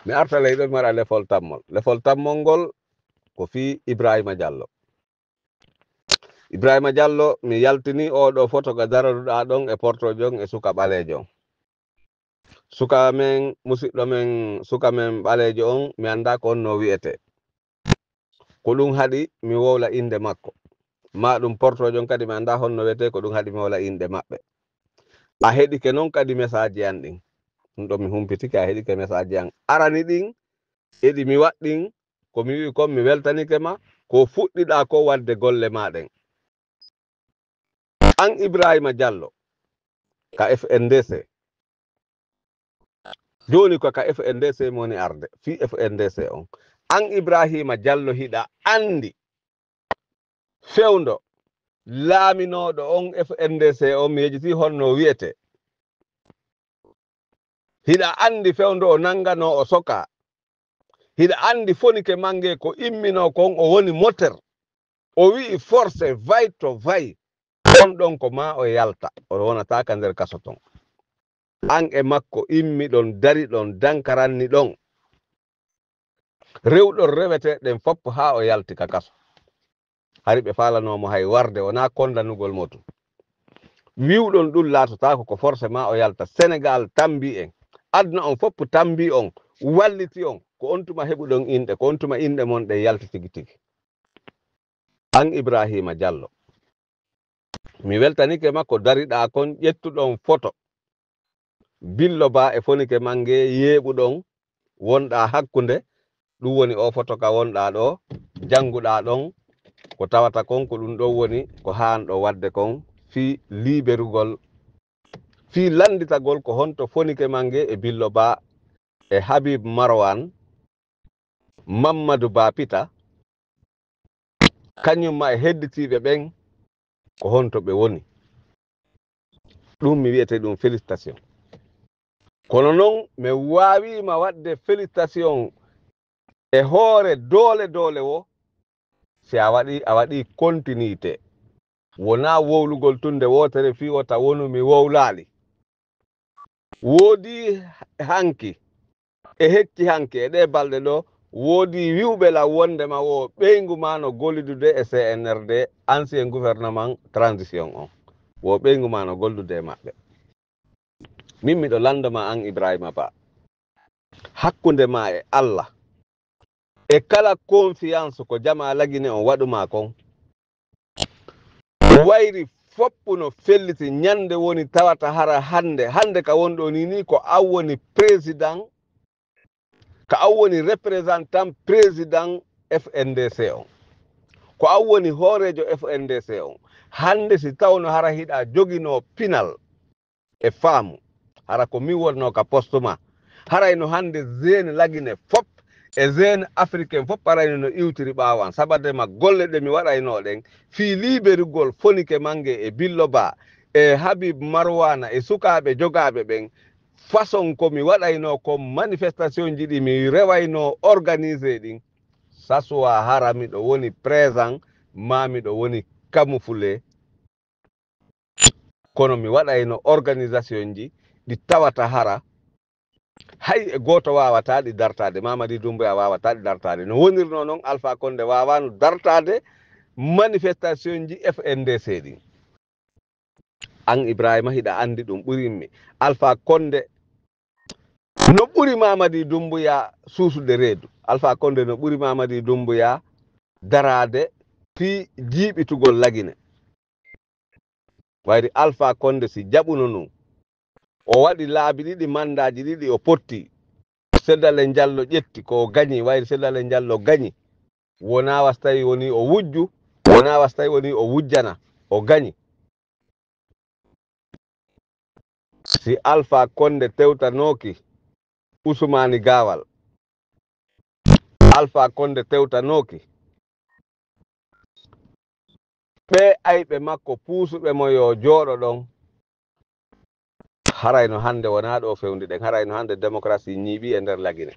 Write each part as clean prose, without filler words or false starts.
mi arta ley ɗon mara lefol tammol ngol ko fi Ibrahima Diallo. Ibrahima Diallo mi yaltini oɗo photo ga dararuɗa ɗon e portojon e suka ɓalejo. Suka men musidɗo men suka men ɓalejo on mi anda ko on no wi'ete. Ko ɗum haɗi mi wowla inde makko. Ma ɗum portojon kadi mi anda honno wi'ete ko ɗum haɗi mi wowla inde maɓɓe. A heɗike noon kadi message an ɗin. Ɗum ɗo mi humpitike a heɗike message an. Arani ɗin eɗi mi waɗɗin ko mi wi kon mi weltanike ma ko fuɗɗiɗa ko wadde golle maɗen. An Ibrahima Diallo ka FNDC. Joni ko ka FNDC moni arde fi FNDC on. An Ibrahima Diallo hiɗa andi fewndo laaminoɗo on FNDC on mi yejiti honno wi'ete. Hiɗa andi fewndo o nangano o soka. Hiɗa andi fonike mange ko immino kon o woni moteur. O wi'i force vai to vai. On ɗon ko ma o yalta o wonata ka nder kaso ton. An e makko immi ɗon dari ɗon dankaranni ɗon. Rewɗon rewete ɗen fopp ha o yalti ka kaso. Hari ɓe falanomo hay warde wona kondanugol motu. Wiwɗon ɗum latotako ko force ma o yalta. Sénégal tambi en. Aduna on fopp tambi on. Walliti on ko on tuma heɓuɗon inɗe ko on tuma inɗe mon ɗe yalti tigi tigi. An Ibrahima Diallo. Mi weltanike makko dariɗa kon ƴettuɗon photo. Billo ba e fonike mange yeɓuɗon wonɗa hakkunde. Ɗum woni o photo ka wonɗa ɗo janguɗa ɗon ko tawata kon ko ɗum ɗon woni ko hanɗo wadde kon fi liberugol fi landitagol ko honto fonike mange e Billo Ba e Habib Marwan Mamadou Ba Pita kañum ma e hedditiɓe ɓen ko honto ɓe woni. Ɗum mi wiyete ɗum félicitation. Kono noon mi wawima wadde félicitation e hoore doole wo si a waɗi continuité. Wona wowlugol tunde wotere fi wota wonu mi wowlali. Woodi hanki e hecci hanki e ɗe balɗe ɗo woodi wiwɓe law wondema wo ɓeygu ma no gollidude e CNRD ancien gouvernement transition on. Wo ɓeygu ma no gollude e maɓɓe. Min miɗo landoma an Ibrahima Ba. Hakkunde ma e Allah e kala confiance ko jama lagine on waɗuma kon. Wayri foppu no felliti ñande woni tawata hara hande ka wonɗo ni ko aw woni président ka aw woni représentant président FNDC on ko aw woni hoorejo FNDC on. Hande si tawno hara hiɗa jogino pinal e faamu hara ko min wonno ka postuma harayno hande zene lagine fop e zene africain fop harayno no iwtiri ɓawan sabadema golle ɗe mi waɗayno ɗen fi liberugol fonike mange e Billo Ba e Habib Marwana e sukaɓe jogaɓe ɓen façon ko mi waɗayno ko manifestation ji ɗi mi rewayno organisé ɗin sasuwa hara miɗo woni présent ma miɗo woni camouflé kono mi waɗayno organisation ji ɗi tawata hara hay e goto wawata ɗi dartade. Mamadi Doumbouya wawata ɗi dartade no wonirno noon Alpha Condé wawano dartade manifestation ji FNDC ɗi. An Ibrahima hiɗa andi ɗum ɓurinmi. Alpha Condé no ɓuri Mamadi Doumbouya susude reedu. Alpha Condé no ɓuri Mamadi Doumbouya darade fi jiiɓitugol lagine. Wayri Alpha Condé si jaɓuno nun o waɗi laabi ɗiɗi mandaji ɗiɗi o potti Sédale Diallo ƴetti ko gañi wayri Sédale Diallo gañi wona wastawi woni o wujju wona wastawi woni o wujjana o gañi. Si Alpha Condé tewtanoki Ousmane Gawal Alpha Condé tewtanoki ɓe ayɓe makko puusuɓe mo yo jooɗo ɗon harayno hande wona ɗo fewndi ɗen harayno hande démocratie ñiiɓi e nder lagine.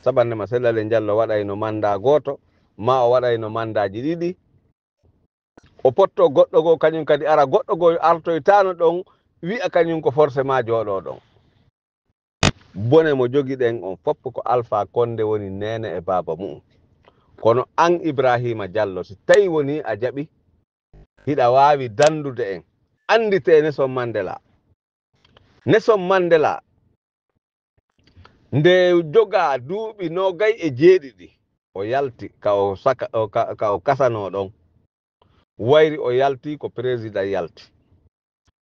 Sabannema Sédale Diallo waɗayno manda goto ma o waɗayno mandaji ɗiɗi o potto goɗɗo go kañum kadi ara goɗɗo go artoytano ɗon wi'a kañum ko forcément jooɗo ɗon. bone mo jogiɗen on fof ko Alpha Condé woni nene e baba mum kono an Ibrahima Diallo si tawi woni a jaɓi hiɗa wawi dandude en andite Nelson Mandela. Nelson Mandela nde joga duuɓi 27 o yalti ka o kasano ɗon wayri o yalti ko président yalti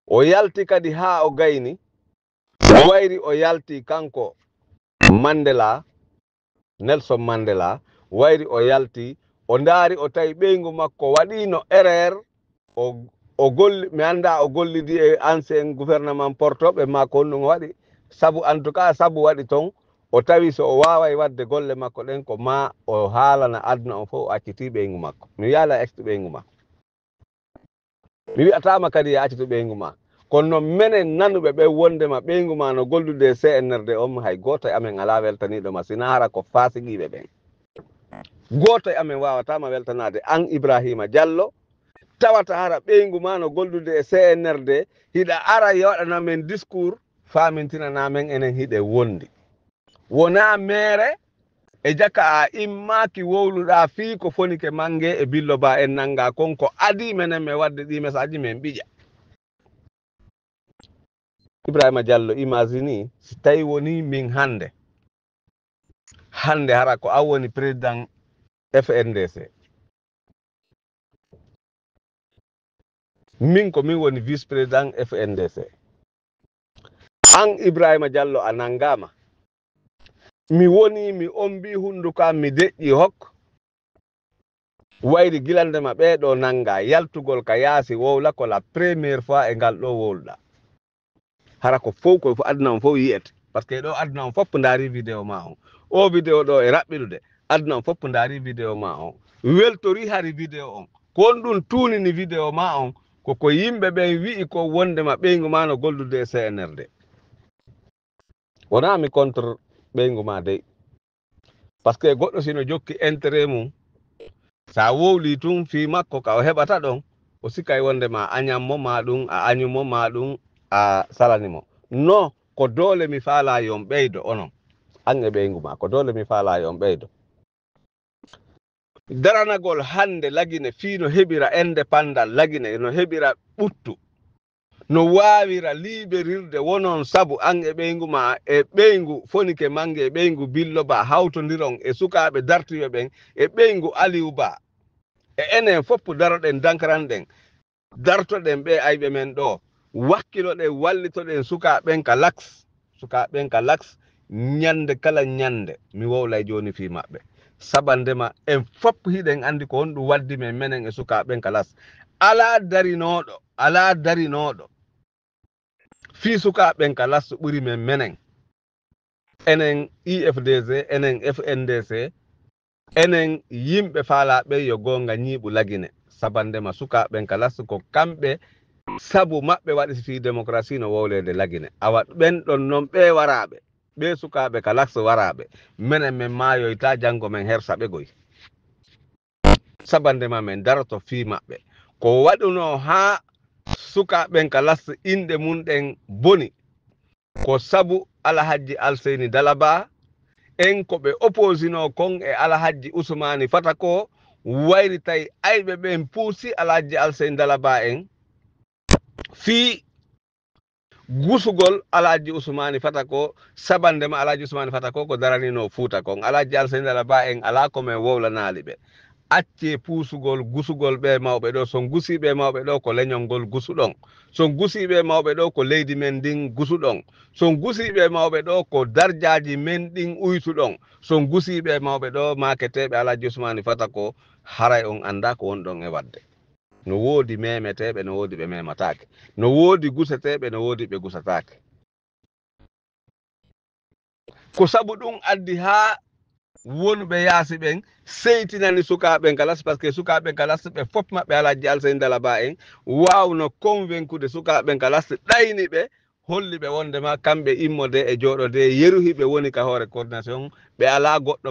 o yalti kadi ha o gayni wayri o yalti kanko Mandela Nelson Mandela wayri o yalti o ndaari o tawi ɓeygu makko waɗino erreur o golli mi anda o gollidi e ancien gouvernement portoɓe makko honɗum waɗi sabu en tout cas sabu waɗi ton o tawi so o waway wadde golle makko ɗen ko ma o haalana aduna on fof o acciti ɓeygu makko mi wiyala accitu ɓeygu ma mi wi'atama kadi ya accitu ɓeygu ma kono menen nanuɓe ɓe wondema ɓeygu ma no gollude CNRD on hay goto e amen ala weltaniɗo ma sina hara ko fasiqiɓe ɓen goto e amen wawatama weltanade an Ibrahima Diallo tawata hara ɓeygu ma no gollude e CNRD hiɗa ara waɗana men discours famintinana men enen hiɗe wondi wona mere e jaka a immaki wowluɗa fii ko fonike mange e billo ba en nanga konko adi menen mi wadde ɗi message men ɓiƴa Ibrahima Diallo imagine si tawi woni min hande hara ko an woni président FNDC min ko min woni vice président FNDC an Ibrahima Diallo a nangama mi woni mi ombi hunduka mi deƴƴi hok wayri gilandema ɓeɗo nanga yaltugol ka yaasi wowla ko la première fois e ngal ɗo wowluɗa hara ko fof ko aduna on fof yiyete par ce que ɗo aduna on fof ndaari vidéo ma on o vidéo ɗo e raɓɓiɗude aduna on fof ndaari vidéo ma on weltori hari vidéo on kon ɗum tuunini vidéo ma on koko yimɓe ɓen wi'i ko wondema ɓeygu ma no gollude e CNRD wona mi contre ɓeygu ma dey par ce que goɗɗo sino jokki intérêt mum sa wowli tun fi makko ka o heɓata ɗon o sikkay wondema añammo ma ɗum a añumo ma ɗum a salanimo non ko dole mi faala yon ɓeydo onon an e ɓeygu ma ko dole mi faala yon ɓeydo daranagol hande lagine fii no heɓira indépendant lagine no heɓira ɓuttu no wawira liberirde wonon sabu an e ɓeygu ma e ɓeygu fonike mange e ɓeygu Billo Ba hawtodiron e sukaɓe dartiɓe ɓen e ɓeygu Aliou Ba e enen fof daroɗen dankaranɗen dartoɗen ɓe ayɓe men ɗo wakkiloɗen wallitoɗen sukaɓen ka laks ñande kala ñande mi wowlay joni fi maɓɓe sabandema en fof hiɗen andi ko honɗum waddi men menen e sukaɓen ka las ala darinoɗo fi sukaɓen ka las ɓuri men menen enen IFDC enen FNDC enen yimɓe faalaɓe yo gonga ñiiɓu lagine sabandema sukaɓen ka las ko kamɓe sabu maɓɓe waɗi fi démocratie no wowlede lagine awa ɓen ɗon noon ɓe waraɓe ɓe sukaɓe ka las waraɓe menen min mayoyta janggo men hersaɓe goy sabandema min daroto fi maɓɓe ko waɗuno ha sukaɓen ka las inɗe mum ɗen boni ko sabu Alhaji Alseyni Dalaba en ko ɓe opposino kon e Alhaji Ousmani Fata ko wayri tawi ayɓe ɓen puusi Alhaji Alseyni Dalaba en fii gusugol Alhaji Ousmani Fata ko sabandema Alhaji Ousmani Fata ko daranino Fuuta kon Alhaji Alseyni Dalaba en ala komin wowlanali ɓe acce puusugol gusugol ɓe mawɓe ɗo son gusiɓe mawɓe ɗo ko leñol ngol gusuɗon son gusiɓe mawɓe ɗo ko leydi men ndin gusuɗon son gusiɓe mawɓe ɗo ko darjaji men ɗin uytuɗon son gusiɓe mawɓe ɗo maketeɓe Alhaji Ousmani Fata ko haray on anda ko woni ɗon e wadde no woodi memeteɓe no woodi ɓe mematake no woodi guseteɓe no woodi ɓe gusatake ko sabu ɗum addi ha wonɓe yaasi ɓen seytinani sukaɓe kalas par ce que sukaɓe kalas ɓe fof maɓɓe Alhaji Alseyni Dalaba en wawno convaincude sukaɓe kalas ɗayni ɓe holli ɓe wondema kamɓe immode e jooɗode yeruhiɓe woni ka hoore coordination ɓe ala goɗɗo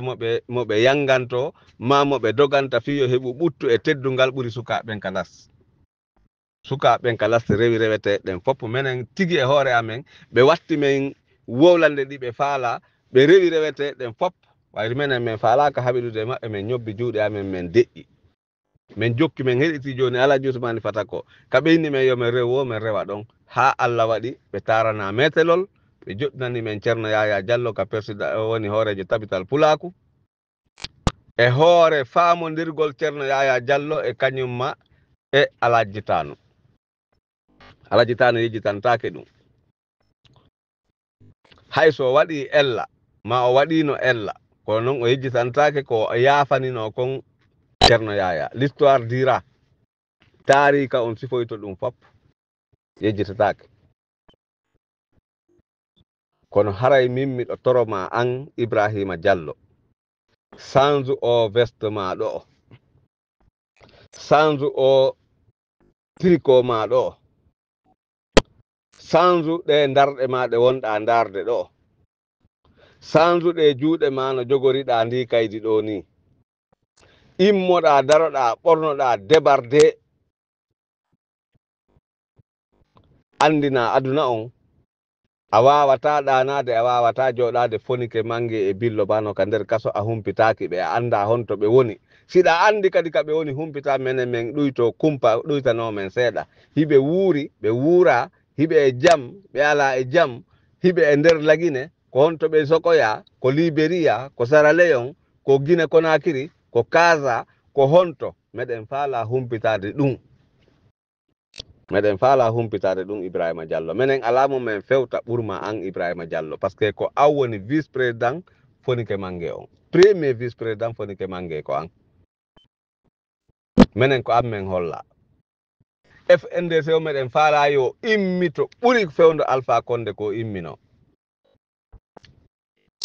moɓe yanganto ma moɓe doganta fiyo heɓu ɓuttu e teddungal ɓuri sukaɓe kalas sukaɓe kalas rewi rewete ɗen fof menen tigui e hoore amen ɓe watti men wowlande ɗi ɓe faala ɓe rewi rewete ɗen fop wayri menen min faalaka haɓiɗude maɓɓe min ñobbi juuɗe amen min deƴƴi min jokki min heɗiti joni Alaji Ousmane Fata ko ka ɓeyni men yo min rew wo min rewa ɗon ha Allah waɗi ɓe tarana metelol ɓe joɗɗinani men Ceerno Yaya Diallo ka président woni hoorejo tabital Pulaku e hoore faamodirgol Ceerno Yaya Diallo e kañumma e Alaji Tano. Alaji Tano yejjitantake ɗum hayso waɗi ella ma o waɗino ella kono noon o yejjitantake ko o yafanino kon Ceerno Yaya. L'histoire dira taarika on sifoyto ɗum fop yejjitatake kono haray min miɗo toroma an Ibrahima Diallo sanju o veste ma ɗo sanju o tricot ma ɗo sanju ɗe darɗe ma ɗe wonɗa darde ɗo sanju ɗe juuɗe ma no jogoriɗa ndi kaydi ɗo ni immoɗa daroɗa ɓornoɗa débarde andina aduna on a wawata ɗanade a wawata joɗade fonike mangue e billo bano ka nder kaso a humpitaki ɓe a anda honto ɓe woni siɗa andi kadi ka ɓe woni humpita menen min ɗuyto kumpa ɗuytanomen seeɗa hiɓe wuuri ɓe wuura hiɓe e jaam ɓe ala e jaam hiɓe e nder lagine ko honto ɓe sokoya ko Liberia ko Sierra Leone ko Guinée Conakry ko Casa ko honto meɗen faala humpitade ɗum meɗen faala humpitade ɗum Ibrahima Diallo menen alamu men fewta ɓurma an Ibrahima Diallo par ce que ko an woni vice président fonike mangue on premier vice président fonike mangue ko an menen ko an men holla FNDC o meɗen faala yo immito ɓuri fewdo Alpha Condé ko immino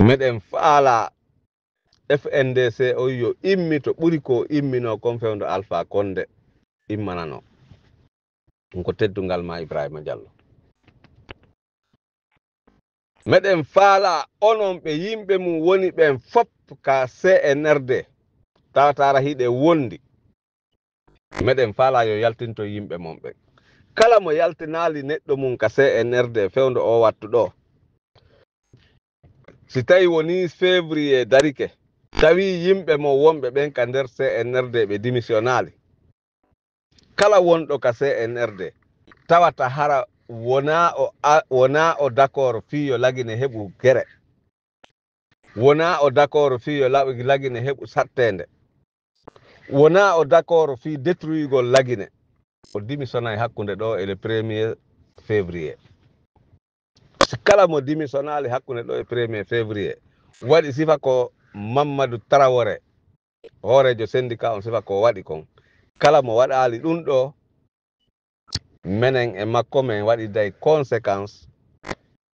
meɗen faala FNDC o yo immito ɓuri ko immino kon fewdo Alpha Condé immanano ko teddungal ma Ibrahima Diallo meɗen faala onon ɓe yimɓe mum woni ɓen fop ka CNRD tawatara hiɗe wondi meɗen faala yo yaltinto yimɓe mon ɓe kala mo yaltinali neɗɗo mum ka CNRD fewdo o wattu ɗo si tawi woni février darike tawi yimɓe mo wonɓe ɓen ka nder CNRD ɓe démissionnali kala wonɗo ka CNRD tawata hara wona o d'accord fiyo lagine heɓu gere wona o d'accord fiyo lagine heɓu sattende wona o d'accord fi détruigol lagine o démissionnay hakkude ɗo e le 1er février kala mo démissionnali hakkude ɗo e 1er février waɗi sifa ko Mamadou Traoré hoorejo syndicat on sifa ko waɗi kon kala mo waɗali ɗum ɗo menen e makko men waɗi day conséquence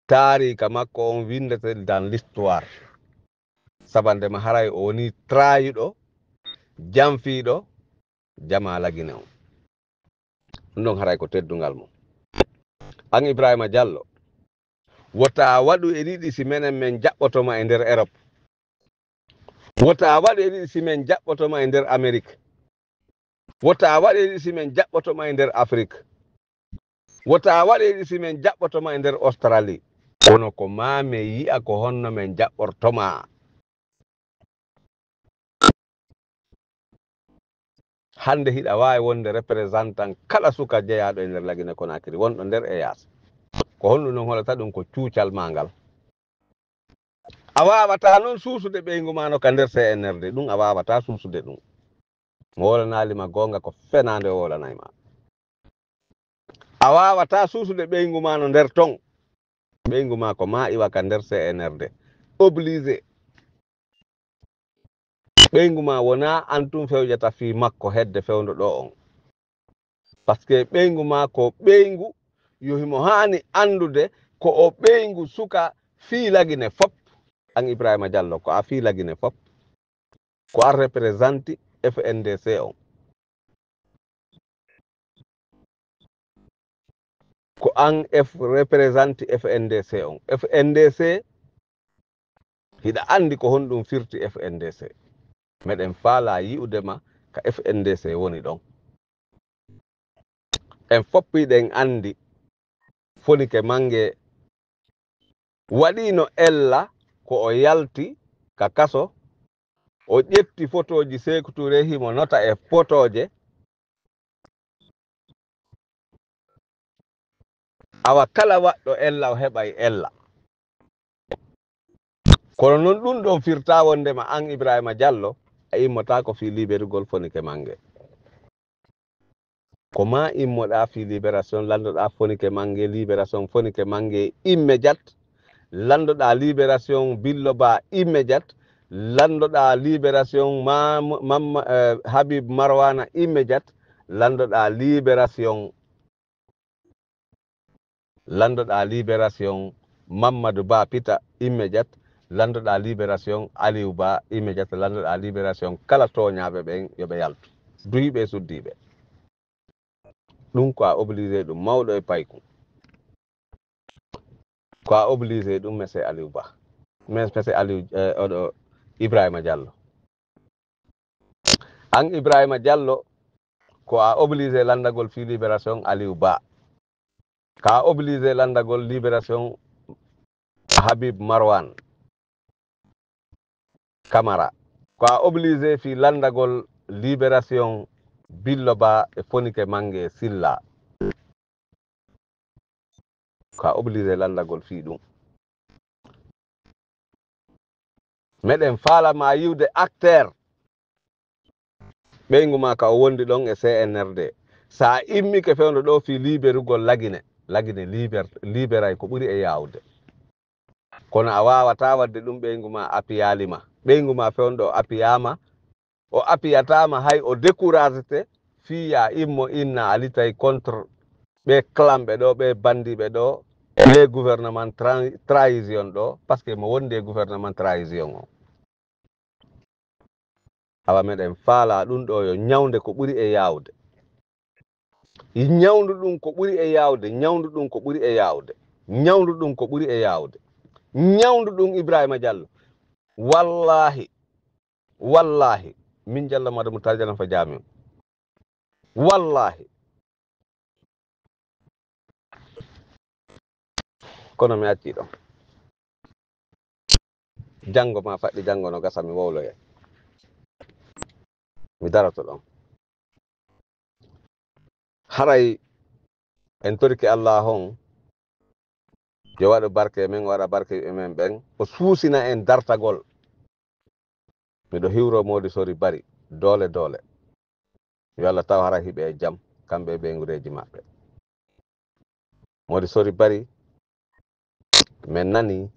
taarika makko on windete dans l'histoire sabandema haray o woni trayiɗo jamfiɗo jama lagine on ɗum ɗon haray ko teddungal mum an Ibrahima Diallo wota waɗu e ɗiɗi si menen min jaɓɓotoma e nder Europe wota waɗu e ɗiɗi si min jaɓɓotoma e nder Amérique wota waɗu e ɗiɗi si min jaɓɓotoma e nder Afrique wota waɗu e ɗiɗi si min jaɓɓotoma e nder Australie kono ko mame yi'a ko honno min jaɓɓortoma hande hiɗa wawi wonde représentant kala suka jeeyaɗo e nder lagine Conakry wonɗo nder e yaas ko honɗum noon holata ɗum ko cuucal ma ngal a wawata noon suusude ɓeygu ma no ka nder CNRD ɗum a wawata suusude ɗum mo wolanalima gonga ko fenade o wolanayma a wawata suusude ɓeygu ma no nder ton ɓeygu ma ko ma iwa ka nder CNRD obligé ɓeygu ma wona antum fewjata fi makko hedde fewdo ɗo on par ce que ɓeygu ma ko ɓeygu yohimo hani andude ko o ɓeygu suka fi lagine fop an Ibrahima Diallo ko a fi lagine fop ko a représente FNDC on ko an représente FNDC on FNDC hiɗa andi ko honɗum firti FNDC meɗen faala yi'udema ka FNDC woni ɗon en foppiɗen andi fonike mangue waɗino ella ko o yalti ka kaso o ƴetti photoji Sékou Touré himo nota e photoje awa kala waɗɗo ella o heɓay ella kono noon ɗum ɗon firta wondema an Ibrahima Diallo a immota ko fi liberugol fonike mangue ko ma immoɗa fi libération landoɗa fonike mangue libération fonike mangue immédiate landoɗa libération Billo Ba immédiate landoɗa libération Habib Marwana immédiate landoɗa libération Mamadou Ba Pita immédiate landoɗa libération Aliou Ba immédiate landoɗa libération kala toñaɓe ɓen yoɓe yaltu duyiɓe suddiɓe ɗum ko a obligé ɗum mawɗo e payku ko a obligé ɗum monsieur Aliou Ba monsieur Aliou oɗo Ibrahima Diallo an Ibrahima Diallo ko a obligé landagol fi libération Aliou Ba ka obligé landagol libération Habib Marwan Camara ko a obligé fi landagol libération Billo Ba e fonike mangue Silla ko a obligé landagol fi ɗum meɗen falama yiwde acteur ɓeygu ma ka o wondi ɗon e CNRD sa immike fewdo ɗo fi liberugol Laguine libéray ko ɓuuri e yawde kono a wawata wadde ɗum ɓeygu ma apiyalima ɓeygu ma fewdo apiyama o apiyatama hay o découragete fiya immo inna alitay contre ɓe clamɓe ɗo ɓe bandiɓe ɗo les gouvernement trahison ɗo par ce que mo wondi e gouvernement trahison o awa meɗen faala ɗum ɗo yo ñawde ko ɓuri e yawde ñawdu ɗum ko ɓuri e yawde ñawdu ɗum ko ɓuri e yawde ñawdu ɗum ko ɓuri e yawde ñawdu ɗum Ibrahima Diallo wallahi min Diallo Madou Moutar Diallo fa jami wallahi kono mi acci ɗon janngo ma faɗɗi janngo no gasa mi wowloye mi darato ɗon haray en toriki Allah on yo waɗu barke men waɗa barke e men ɓen o suusina en dartagol miɗo hiwro Mody Sori Bari doole yo Allah taw hara hiɓe e jaam kamɓe ɓe gureji maɓɓe Mody Sori Bari men nani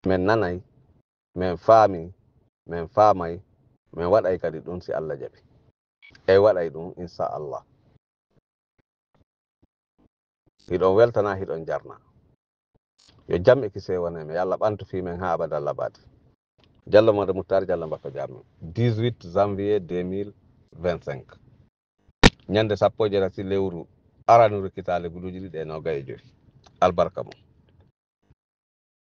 men nanay men faami men faamay min waɗay kadi ɗum si Allah jaɓi e waɗay ɗum inchallah hiɗon weltana hiɗon jarna yo jam e kise woneme yo Allah ɓantu fimen ha abada labade Diallo Madou Moutar Diallo Mbappa Diamme 18 janvier 2025 ñande 17 lewru aranuru kitale guluji ɗiɗi e 25 albarka mum